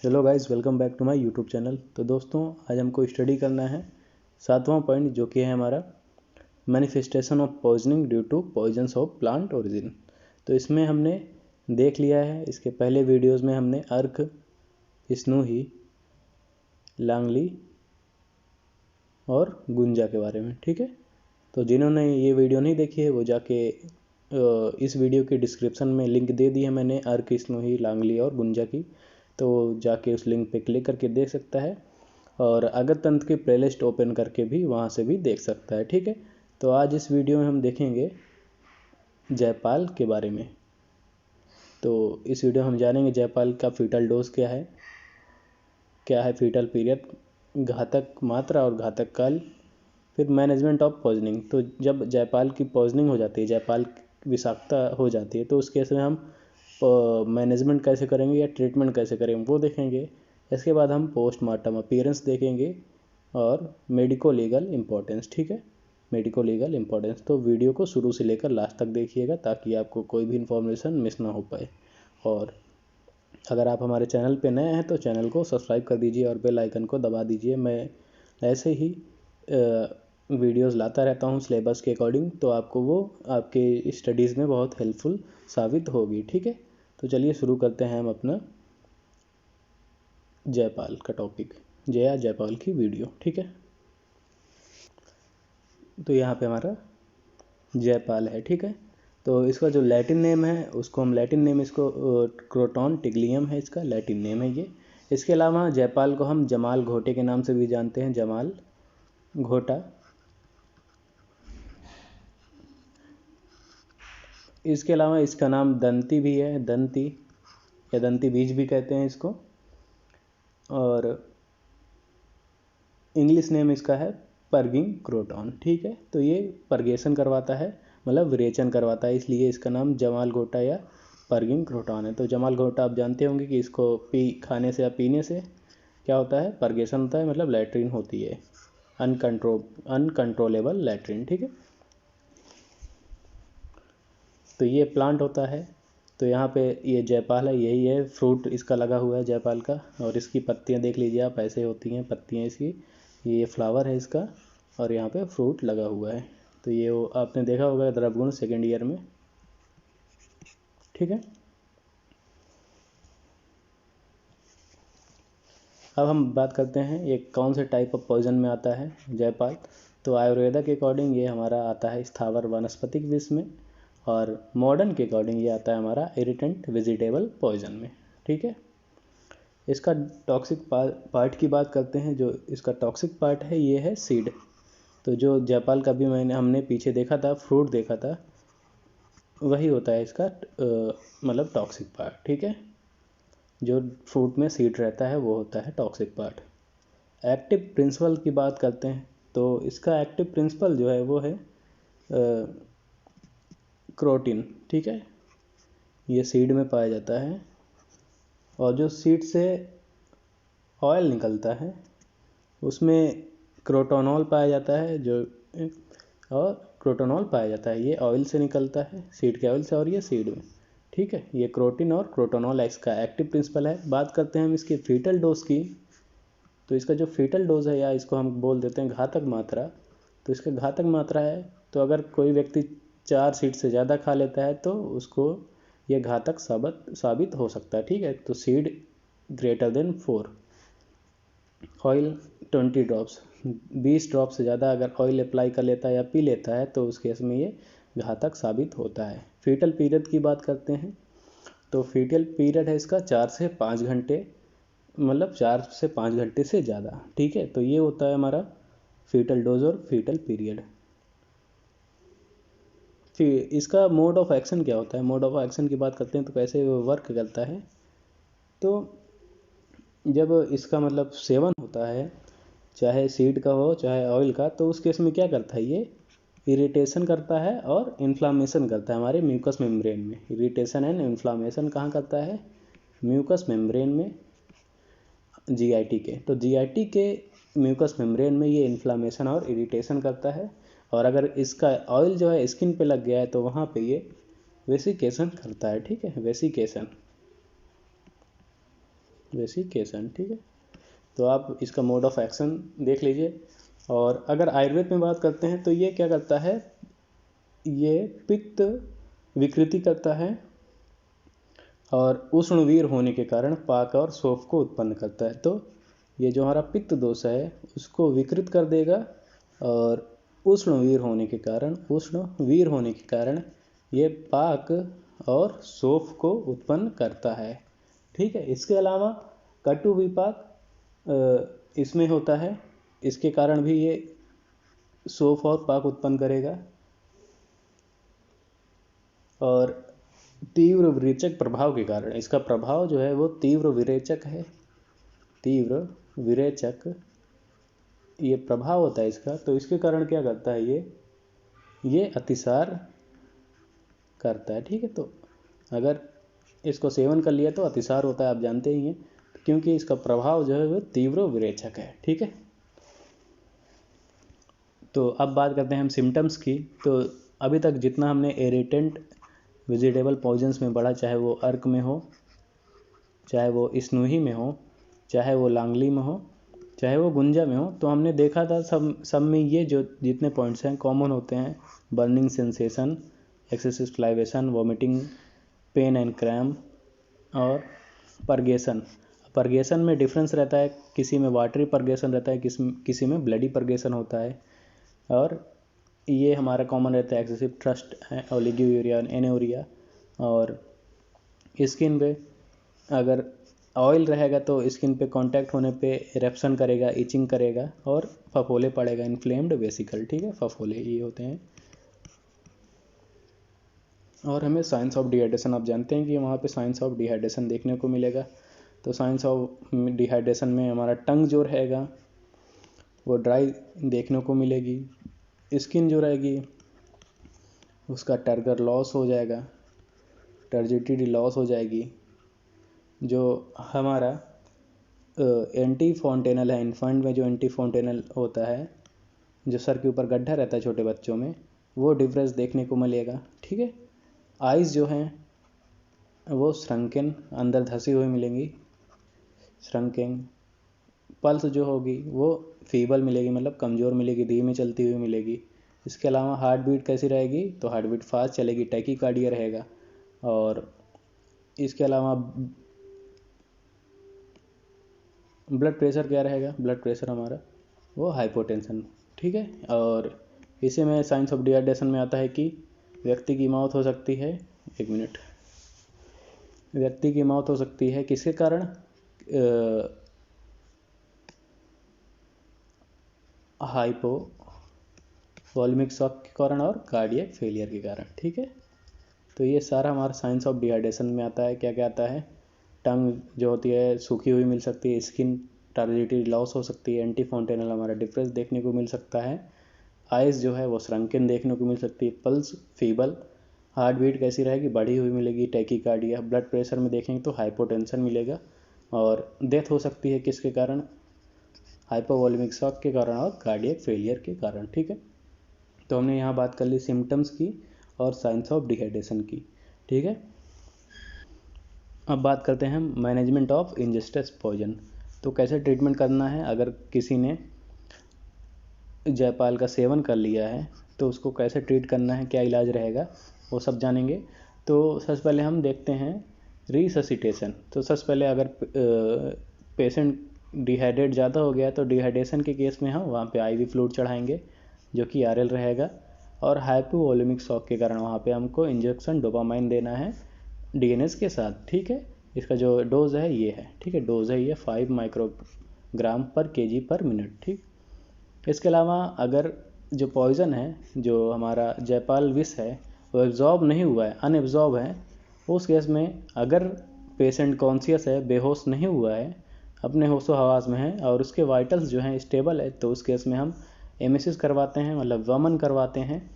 Hello guys, welcome back to my YouTube channel. तो दोस्तों, आज हमको स्टडी करना है 7वां पॉइंट, जो कि है हमारा manifestation of poisoning due to poisons of plant origin. तो इसमें हमने देख लिया है, इसके पहले वीडियोस में हमने अर्क, स्नूही, लांगली और गुंजा के बारे में, ठीक है। तो जिन्होंने ये वीडियो नहीं देखी है वो जाके इस वीडियो के डिस्क्रिप्शन में लिंक दे दी है मैंने, अर्क, स्नूही, लांगली और गुंजा की। तो जाके उस लिंक पे क्लिक करके देख सकता है, और अगर तंत्र की प्लेलिस्ट ओपन करके भी वहाँ से भी देख सकता है, ठीक है। तो आज इस वीडियो में हम देखेंगे जयपाल के बारे में। तो इस वीडियो में हम जानेंगे जयपाल का फीटल डोज क्या है फीटल पीरियड, घातक मात्रा और घातक काल, फिर मैनेजमेंट ऑफ पॉइजनिंग। तो जब जयपाल की पॉइजनिंग हो जाती है, जयपाल विषाक्तता हो जाती है, तो उस केस में हम मैनेजमेंट कैसे करेंगे या ट्रीटमेंट कैसे करेंगे वो देखेंगे। इसके बाद हम पोस्टमार्टम अपीयरेंस देखेंगे और मेडिको लीगल इम्पोर्टेंस, ठीक है, मेडिको लीगल इम्पोर्टेंस। तो वीडियो को शुरू से लेकर लास्ट तक देखिएगा ताकि आपको कोई भी इन्फॉर्मेशन मिस ना हो पाए। और अगर आप हमारे चैनल पे नए हैं तो चैनल को सब्सक्राइब कर दीजिए और बेल आइकन को दबा दीजिए। मैं ऐसे ही वीडियोस लाता रहता हूँ सिलेबस के अकॉर्डिंग, तो आपको वो आपके स्टडीज़ में बहुत हेल्पफुल साबित होगी, ठीक है। तो चलिए शुरू करते हैं हम अपना जयपाल का टॉपिक, जयपाल की वीडियो, ठीक है। तो यहाँ पे हमारा जयपाल है, ठीक है। तो इसका जो लैटिन नेम है उसको हम लैटिन नेम इसको क्रोटॉन टिग्लियम है, इसका लैटिन नेम है ये। इसके अलावा जयपाल को हम जमाल घोटे के नाम से भी जानते हैं, जमाल घोटा। इसके अलावा इसका नाम दंती भी है, दंती या दंती बीज भी कहते हैं इसको। और इंग्लिश नेम इसका है परगिंग क्रोटॉन, ठीक है। तो ये परगेशन करवाता है, मतलब विरेचन करवाता है, इसलिए इसका नाम जमाल घोटा या परगिंग क्रोटॉन है। तो जमाल घोटा आप जानते होंगे कि इसको खाने से या पीने से क्या होता है, परगेशन होता है, मतलब लैट्रिन होती है, अनकंट्रोलेबल लैट्रिन, ठीक है। तो ये प्लांट होता है। तो यहाँ पे ये जयपाल है, यही है, फ्रूट इसका लगा हुआ है जयपाल का, और इसकी पत्तियाँ देख लीजिए आप, ऐसे होती हैं पत्तियाँ इसकी। ये फ्लावर है इसका, और यहाँ पे फ्रूट लगा हुआ है। तो ये वो आपने देखा होगा द्रवगुण सेकेंड ईयर में, ठीक है। अब हम बात करते हैं ये कौन से टाइप ऑफ पॉइजन में आता है जयपाल। तो आयुर्वेदा के अकॉर्डिंग ये हमारा आता है स्थावर वनस्पतिक विष में, और मॉडर्न के अकॉर्डिंग ये आता है हमारा इरिटेंट वेजिटेबल पॉइजन में, ठीक है। इसका टॉक्सिक पार्ट की बात करते हैं। जो इसका टॉक्सिक पार्ट है ये है सीड। तो जो जयपाल का भी हमने पीछे देखा था, फ्रूट देखा था, वही होता है इसका मतलब टॉक्सिक पार्ट, ठीक है। जो फ्रूट में सीड रहता है वो होता है टॉक्सिक पार्ट। एक्टिव प्रिंसिपल की बात करते हैं। तो इसका एक्टिव प्रिंसिपल जो है वो है क्रोटीन, ठीक है। ये सीड में पाया जाता है, और जो सीड से ऑयल निकलता है उसमें क्रोटोनॉल पाया जाता है, और क्रोटोनॉल पाया जाता है, ये ऑयल से निकलता है, सीड के ऑयल से, और ये सीड में, ठीक है। ये क्रोटीन और क्रोटोनॉल इसका एक्टिव प्रिंसिपल है। बात करते हैं हम इसकी फीटल डोज की। तो इसका जो फीटल डोज है, या इसको हम बोल देते हैं घातक मात्रा, तो इसका घातक मात्रा है, तो अगर कोई व्यक्ति 4 सीड से ज़्यादा खा लेता है तो उसको ये घातक साबित हो सकता है, ठीक है। तो seed greater than 4, oil 20 drops, 20 drop से ज़्यादा अगर ऑयल अप्लाई कर लेता है या पी लेता है तो उस केस में ये घातक साबित होता है। फीटल पीरियड की बात करते हैं। तो फीटल पीरियड है इसका 4 से 5 घंटे, मतलब 4 से 5 घंटे से ज़्यादा, ठीक है। तो ये होता है हमारा फीटल डोज और फीटल पीरियड। फिर इसका मोड ऑफ एक्शन क्या होता है। मोड ऑफ एक्शन की बात करते हैं तो कैसे वर्क करता है। तो जब इसका मतलब सेवन होता है, चाहे सीड का हो चाहे ऑयल का, तो उस केस में क्या करता है, ये इरिटेशन करता है और इन्फ्लामेशन करता है हमारे म्यूकस मेम्ब्रेन में। इरिटेशन एंड इन्फ्लामेशन कहाँ करता है, म्यूकस मेम्ब्रेन में, जीआईटी के। तो जीआईटी के म्यूकस मेम्ब्रेन में ये इन्फ्लामेशन और इरिटेशन करता है, और अगर इसका ऑयल जो है स्किन पे लग गया है तो वहाँ पे ये वेसिकेशन करता है, ठीक है, वेसिकेशन। वेसिकेशन, ठीक है। तो आप इसका मोड ऑफ एक्शन देख लीजिए। और अगर आयुर्वेद में बात करते हैं तो ये क्या करता है, ये पित्त विकृति करता है और उष्णवीर होने के कारण पाक और शोफ को उत्पन्न करता है। तो ये जो हमारा पित्त दोष है उसको विकृत कर देगा और उष्णवीर होने के कारण ये पाक और शोफ को उत्पन्न करता है, ठीक है। इसके अलावा कटु विपाक इसमें होता है, इसके कारण भी ये शोफ और पाक उत्पन्न करेगा। और तीव्र विरेचक प्रभाव के कारण, इसका प्रभाव जो है वो तीव्र विरेचक है, तीव्र विरेचक ये प्रभाव होता है इसका। तो इसके कारण क्या करता है, ये अतिसार करता है, ठीक है। तो अगर इसको सेवन कर लिया तो अतिसार होता है, आप जानते ही हैं, क्योंकि इसका प्रभाव जो है वो तीव्र विरेचक है, ठीक है। तो अब बात करते हैं हम सिम्टम्स की। तो अभी तक जितना हमने इरिटेंट वेजिटेबल पॉइजन्स में पढ़ा, चाहे वो अर्क में हो, चाहे वो स्नूही में हो, चाहे वो लांगली में हो, चाहे वो गुंजा में हो, तो हमने देखा था सब में ये जो जितने पॉइंट्स हैं कॉमन होते हैं। Burning sensation, excessive salivation, vomiting, pain and cramp और परगेशन। परगेशन में डिफरेंस रहता है, किसी में वाटरी परगेशन रहता है, किसी में ब्लडी परगेशन होता है। और ये हमारा कॉमन रहता है एक्सेसिव थ्रस्ट, ओलिगोयूरिया, एनोरिया। और स्किन पे अगर ऑयल रहेगा तो स्किन पे कांटेक्ट होने पे इरेप्शन करेगा, इचिंग करेगा और फफोले पड़ेगा, इन्फ्लेम्ड वेसिकल, ठीक है, फफोले ये होते हैं। और हमें साइंस ऑफ डिहाइड्रेशन, आप जानते हैं कि वहाँ पे साइंस ऑफ डिहाइड्रेशन देखने को मिलेगा। तो साइंस ऑफ डिहाइड्रेशन में हमारा टंग जो रहेगा वो ड्राई देखने को मिलेगी, स्किन जो रहेगी उसका टर्गर लॉस हो जाएगा, टर्जिडिटी लॉस हो जाएगी। जो हमारा एंटी फोंटेनल है, इन्फेंट में जो एंटी फोंटेनल होता है, जो सर के ऊपर गड्ढा रहता है छोटे बच्चों में, वो डिफरेंस देखने को मिलेगा, ठीक है। आइज़ जो हैं वो श्रंकन, अंदर धसी हुई मिलेंगी, श्रंकिंग। पल्स जो होगी वो फीबल मिलेगी, मतलब कमज़ोर मिलेगी, धीमी चलती हुई मिलेगी। इसके अलावा हार्ट बीट कैसी रहेगी, तो हार्ट बीट फास्ट चलेगी, टैकीकार्डिया रहेगा। और इसके अलावा ब्लड प्रेशर क्या रहेगा, ब्लड प्रेशर हमारा वो हाइपोटेंशन, ठीक है। और इसी में साइंस ऑफ डिहाइड्रेशन में आता है कि व्यक्ति की मौत हो सकती है, एक मिनट, व्यक्ति की मौत हो सकती है किसके कारण, हाइपो वॉल्यूमिक शॉक के कारण और कार्डियक फेलियर के कारण, ठीक है। तो ये सारा हमारा साइंस ऑफ डिहाइड्रेशन में आता है। क्या क्या आता है, टंग जो होती है सूखी हुई मिल सकती है, स्किन टर्जिडिटी लॉस हो सकती है, एंटी फोंटेनल हमारा डिफरेंस देखने को मिल सकता है, आइज़ जो है वो श्रंकन देखने को मिल सकती है, पल्स फीबल, हार्ट बीट कैसी रहेगी, बढ़ी हुई मिलेगी, टैकीकार्डिया। ब्लड प्रेशर में देखेंगे तो हाइपोटेंशन मिलेगा। और डेथ हो सकती है किसके कारण, हाइपोवॉल्यूमिक शॉक के कारण और कार्डियक फेलियर के कारण, ठीक है। तो हमने यहाँ बात कर ली सिम्टम्स की और साइंस ऑफ डिहाइड्रेशन की, ठीक है। अब बात करते हैं मैनेजमेंट ऑफ इंजेस्टस पॉइजन। तो कैसे ट्रीटमेंट करना है, अगर किसी ने जायफल का सेवन कर लिया है तो उसको कैसे ट्रीट करना है, क्या इलाज रहेगा, वो सब जानेंगे। तो सबसे पहले हम देखते हैं रिससिटेशन। तो सबसे पहले अगर पेशेंट डिहाइड्रेट ज़्यादा हो गया तो डिहाइड्रेशन के केस में हम वहाँ पे आईवी फ्लूइड चढ़ाएंगे जो कि आरएल रहेगा। और हाइपोवॉल्यूमिक शॉक के कारण वहाँ पे हमको इंजेक्शन डोपामाइन देना है डीएनएस के साथ, ठीक है। इसका जो डोज है ये है, ठीक है, डोज है ये 5 माइक्रोग्राम पर केजी पर मिनट, ठीक। इसके अलावा अगर जो पॉइज़न है, जो हमारा जायफल विष है, वो एब्जॉर्ब नहीं हुआ है, अनएब्जॉर्ब है, उस केस में अगर पेशेंट कॉन्शियस है, बेहोश नहीं हुआ है, अपने होशो हवास में है और उसके वाइटल्स जो हैं स्टेबल है, तो उस केस में हम एमेसिस करवाते हैं, मतलब वमन करवाते हैं।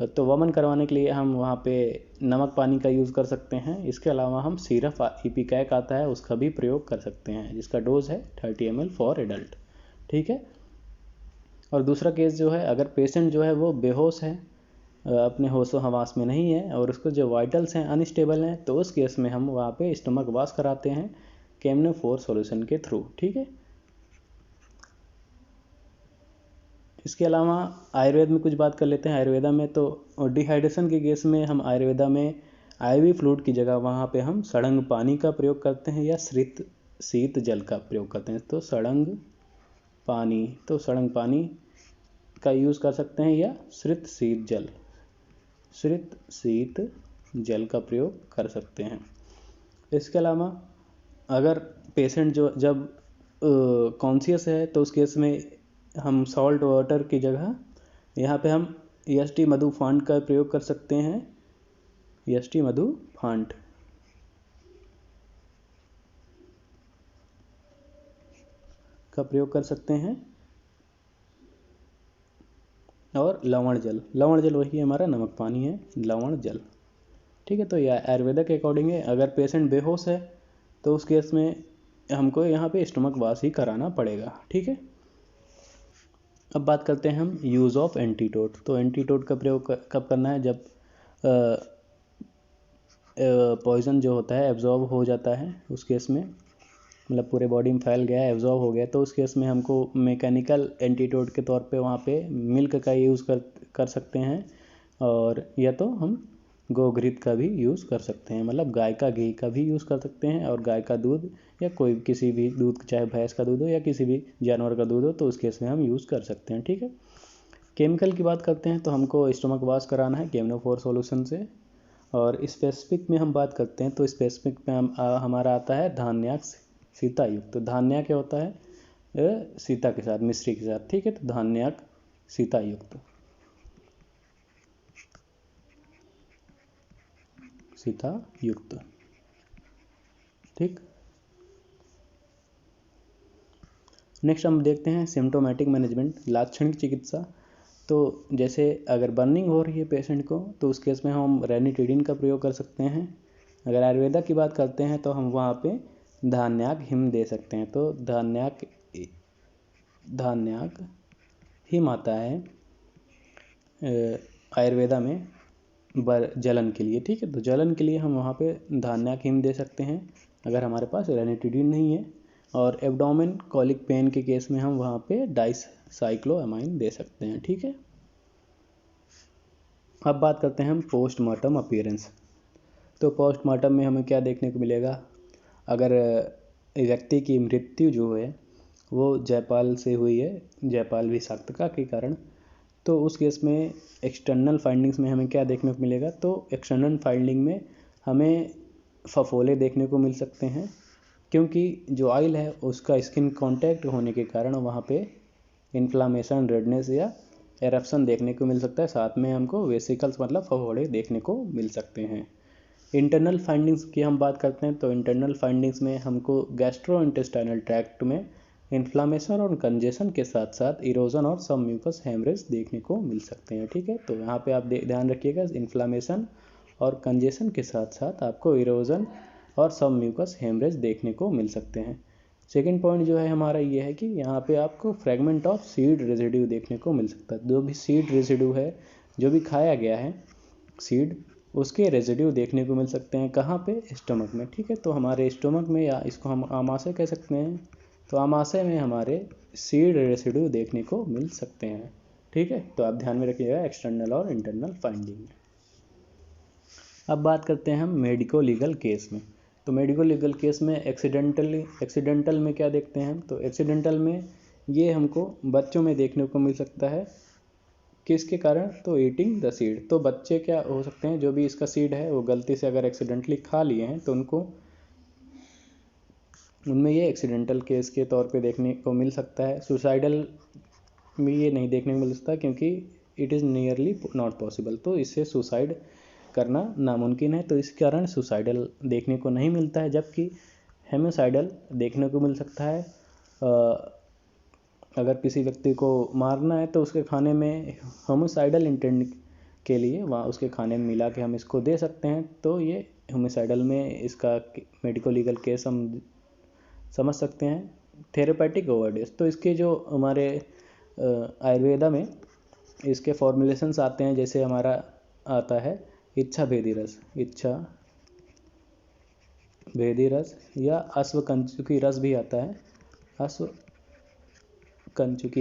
तो वमन करवाने के लिए हम वहाँ पे नमक पानी का यूज़ कर सकते हैं। इसके अलावा हम सिरप इपिकैक आता है उसका भी प्रयोग कर सकते हैं, जिसका डोज है 30 ml फॉर एडल्ट, ठीक है। और दूसरा केस जो है, अगर पेशेंट जो है वो बेहोश है, अपने होशो हवास में नहीं है और उसको जो वाइटल्स हैं अनस्टेबल हैं, तो उस केस में हम वहाँ पे स्टमक वाश कराते हैं केमनोफोर सॉल्यूशन के थ्रू। ठीक है, इसके अलावा आयुर्वेद में कुछ बात कर लेते हैं। आयुर्वेदा में तो डिहाइड्रेशन के केस में हम आयुर्वेदा में आईवी फ्लूइड की जगह वहाँ पे हम सड़ंग पानी का प्रयोग करते हैं या शीत जल का प्रयोग करते हैं। तो सड़ंग पानी का यूज़ कर सकते हैं या शीत जल का प्रयोग कर सकते हैं। इसके अलावा अगर पेशेंट जब कॉन्शियस है तो उस केस में हम सॉल्ट वाटर की जगह यहाँ पे हम EST मधुफांट का प्रयोग कर सकते हैं। EST मधुफांट का प्रयोग कर सकते हैं और लवण जल वही हमारा नमक पानी है, लवण जल। ठीक है, तो यह आयुर्वेदा के अकॉर्डिंग है। अगर पेशेंट बेहोश है तो उस केस में हमको यहाँ पे स्टमक वाश ही कराना पड़ेगा। ठीक है, अब बात करते हैं हम यूज़ ऑफ एंटीडोट। तो एंटीडोट का प्रयोग कब करना है? जब पॉइज़न जो होता है एब्जॉर्ब हो जाता है, उस केस में मतलब पूरे बॉडी में फैल गया, एब्जॉर्ब हो गया, तो उस केस में हमको मैकेनिकल एंटीडोट के तौर पे वहाँ पे मिल्क का यूज़ कर सकते हैं, और या तो हम गोघृत का भी यूज़ कर सकते हैं, मतलब गाय का घी का भी यूज़ कर सकते हैं, और गाय का दूध या कोई किसी भी दूध, चाहे भैंस का दूध हो या किसी भी जानवर का दूध हो, तो उस केस में हम यूज़ कर सकते हैं। ठीक है, केमिकल की बात करते हैं तो हमको स्टमक वॉश कराना है केमनोफोर सॉल्यूशन से। और स्पेसिफिक में हम बात करते हैं तो स्पेसिफिक में हमारा आता है धान्याक सीता युक्त। तो धान्या क्या होता है? सीता के साथ, मिश्री के साथ। ठीक है, तो धान्याक सीता युक्त, ठीक। नेक्स्ट हम देखते हैं सिम्टोमेटिक मैनेजमेंट, लाक्षणिक चिकित्सा। तो जैसे अगर बर्निंग हो रही है पेशेंट को तो उस केस में हम रेनिटिडिन का प्रयोग कर सकते हैं। अगर आयुर्वेदा की बात करते हैं तो हम वहाँ पे धान्याक हिम दे सकते हैं। तो धान्याक हिम आता है आयुर्वेदा में जलन के लिए। ठीक है, तो जलन के लिए हम वहाँ पे धान्याक हिम दे सकते हैं अगर हमारे पास रेनिटिडिन नहीं है। और एब्डोमेन कॉलिक पेन के केस में हम वहाँ पे डाइसाइक्लोएमाइन दे सकते हैं। ठीक है, अब बात करते हैं हम पोस्टमार्टम अपीयरेंस। तो पोस्टमार्टम में हमें क्या देखने को मिलेगा? अगर व्यक्ति की मृत्यु जो है वो जयपाल से हुई है, जयपाल विषाक्तता के कारण, तो उस केस में एक्सटर्नल फाइंडिंग्स में हमें क्या देखने को मिलेगा? तो एक्सटर्नल फाइंडिंग में हमें फफोले देखने को मिल सकते हैं, क्योंकि जो ऑयल है उसका स्किन कांटेक्ट होने के कारण वहाँ पे इन्फ्लामेशन, रेडनेस या एरप्शन देखने को मिल सकता है। साथ में हमको वेसिकल्स मतलब फफोले देखने को मिल सकते हैं। इंटरनल फाइंडिंग्स की हम बात करते हैं तो इंटरनल फाइंडिंग्स में हमको गैस्ट्रोइंटेस्टाइनल ट्रैक्ट में इन्फ्लामेशन और कंजेशन के साथ साथ इरोजन और सब म्यूकस हेमरेज देखने को मिल सकते हैं। ठीक है, तो यहाँ पे आप ध्यान रखिएगा, इन्फ्लामेशन और कंजेशन के साथ साथ आपको इरोजन और सब म्यूकस हेमरेज देखने को मिल सकते हैं। सेकेंड पॉइंट जो है हमारा ये है कि यहाँ पे आपको फ्रेगमेंट ऑफ सीड रेजिड्यू देखने को मिल सकता है। जो भी सीड रेजिड्यू है, जो भी खाया गया है सीड, उसके रेजिड्यू देखने को मिल सकते हैं। कहाँ पे? स्टमक में। ठीक है, तो हमारे स्टमक में, या इसको हम आमाशय कह सकते हैं, तो आमाशय में हमारे सीड रेजिड्यू देखने को मिल सकते हैं। ठीक है, तो आप ध्यान में रखिएगा एक्सटर्नल और इंटरनल फाइंडिंग। अब बात करते हैं हम मेडिको लीगल केस में। तो मेडिको लीगल केस में एक्सीडेंटल में क्या देखते हैं हम? तो एक्सीडेंटल में ये हमको बच्चों में देखने को मिल सकता है। किसके कारण? तो ईटिंग द सीड। तो बच्चे क्या हो सकते हैं, जो भी इसका सीड है वो गलती से अगर एक्सीडेंटली खा लिए हैं तो उनमें ये एक्सीडेंटल केस के तौर पे देखने को मिल सकता है। सुसाइडल में ये नहीं देखने को मिल सकता क्योंकि it is nearly not possible, तो इससे सुसाइड करना नामुमकिन है, तो इस कारण सुसाइडल देखने को नहीं मिलता है। जबकि हेमिसाइडल देखने को मिल सकता है। अगर किसी व्यक्ति को मारना है तो उसके खाने में होमिसाइडल इंटेंट के लिए वहाँ उसके खाने में मिला के हम इसको दे सकते हैं। तो ये होमिसाइडल में इसका मेडिको लीगल केस हम समझ सकते हैं। थेरेपेटिक ओवरडोज, तो इसके जो हमारे आयुर्वेदा में इसके फॉर्मुलेशंस आते हैं, जैसे हमारा आता है इच्छा भेदी रस, इच्छा भेदी रस या अश्वकंचुकी रस भी आता है, अश्वकंचुकी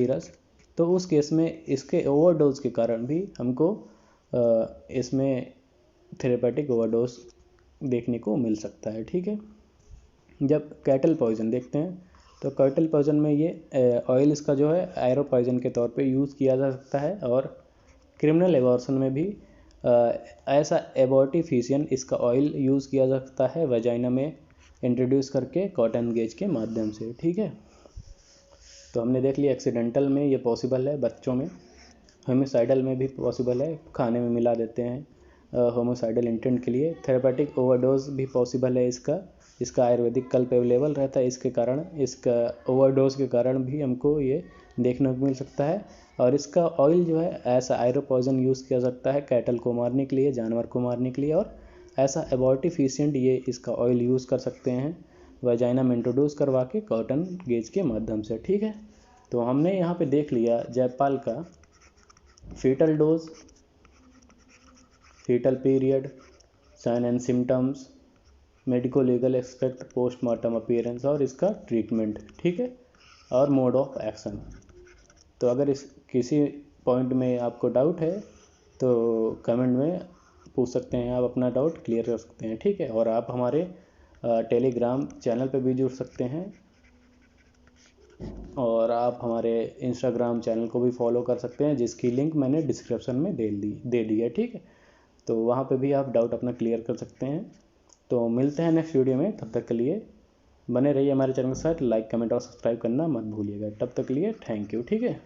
रस। तो उस केस में इसके ओवरडोज के कारण भी हमको इसमें थेरेपेटिक ओवरडोज देखने को मिल सकता है। ठीक है, जब कैटल पॉइजन देखते हैं तो कैटल पॉइजन में ये ऑयल इसका जो है एरो पॉइजन के तौर पे यूज़ किया जा सकता है, और क्रिमिनल एबॉर्शन में भी ऐसा एबॉर्टिफिशियन इसका ऑयल यूज़ किया जा सकता है वजाइना में इंट्रोड्यूस करके कॉटन गेज के माध्यम से। ठीक है, तो हमने देख लिया एक्सीडेंटल में ये पॉसिबल है, बच्चों में, होमिसाइडल में भी पॉसिबल है, खाने में मिला देते हैं होमिसाइडल इंटेंट के लिए। थेरेपेटिक ओवरडोज भी पॉसिबल है इसका आयुर्वेदिक कल्प अवेलेबल रहता है, इसके कारण, इसका ओवरडोज के कारण भी हमको ये देखने को मिल सकता है। और इसका ऑयल जो है ऐसा आयरो पॉइजन यूज़ किया सकता है कैटल को मारने के लिए, जानवर को मारने के लिए, और ऐसा एबॉर्टिफिशिएंट ये इसका ऑयल यूज़ कर सकते हैं वजाइना में इंट्रोड्यूस करवा के कॉटन गेज के माध्यम से। ठीक है, तो हमने यहाँ पे देख लिया जयपाल का fatal dose, fatal period, sign and symptoms, medico legal aspect, postmortem appearance और इसका ट्रीटमेंट। ठीक है, और मोड ऑफ एक्शन। तो अगर इस किसी पॉइंट में आपको डाउट है तो कमेंट में पूछ सकते हैं, आप अपना डाउट क्लियर कर सकते हैं। ठीक है, और आप हमारे टेलीग्राम चैनल पे भी जुड़ सकते हैं, और आप हमारे इंस्टाग्राम चैनल को भी फॉलो कर सकते हैं, जिसकी लिंक मैंने डिस्क्रिप्शन में दे दी है। ठीक है, तो वहाँ पे भी आप डाउट अपना क्लियर कर सकते हैं। तो मिलते हैं नेक्स्ट वीडियो में, तब तक के लिए बने रहिए हमारे चैनल के साथ। लाइक, कमेंट और सब्सक्राइब करना मत भूलिएगा। तब तक के लिए थैंक यू। ठीक है।